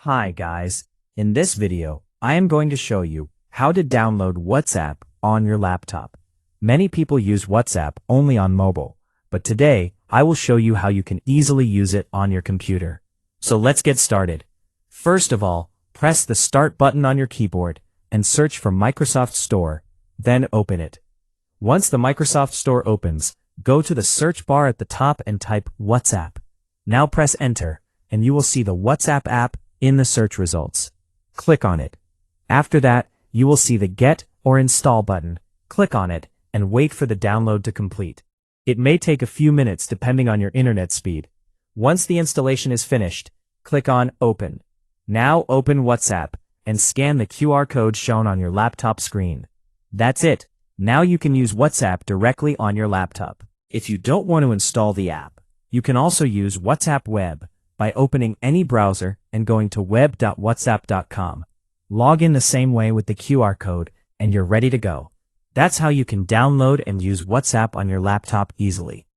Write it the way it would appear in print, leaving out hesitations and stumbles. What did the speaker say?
Hi guys, in this video, I am going to show you how to download WhatsApp on your laptop. Many people use WhatsApp only on mobile, but today I will show you how you can easily use it on your computer. So let's get started. First of all, press the Start button on your keyboard and search for Microsoft Store, then open it. Once the Microsoft Store opens, go to the search bar at the top and type WhatsApp. Now press Enter, and you will see the WhatsApp app in the search results. Click on it. After that, you will see the Get or Install button. Click on it and wait for the download to complete. It may take a few minutes depending on your internet speed. Once the installation is finished, click on Open. Now open WhatsApp and scan the QR code shown on your laptop screen. That's it. Now you can use WhatsApp directly on your laptop. If you don't want to install the app, you can also use WhatsApp Web by opening any browser and going to web.whatsapp.com. Log in the same way with the QR code and you're ready to go. That's how you can download and use WhatsApp on your laptop easily.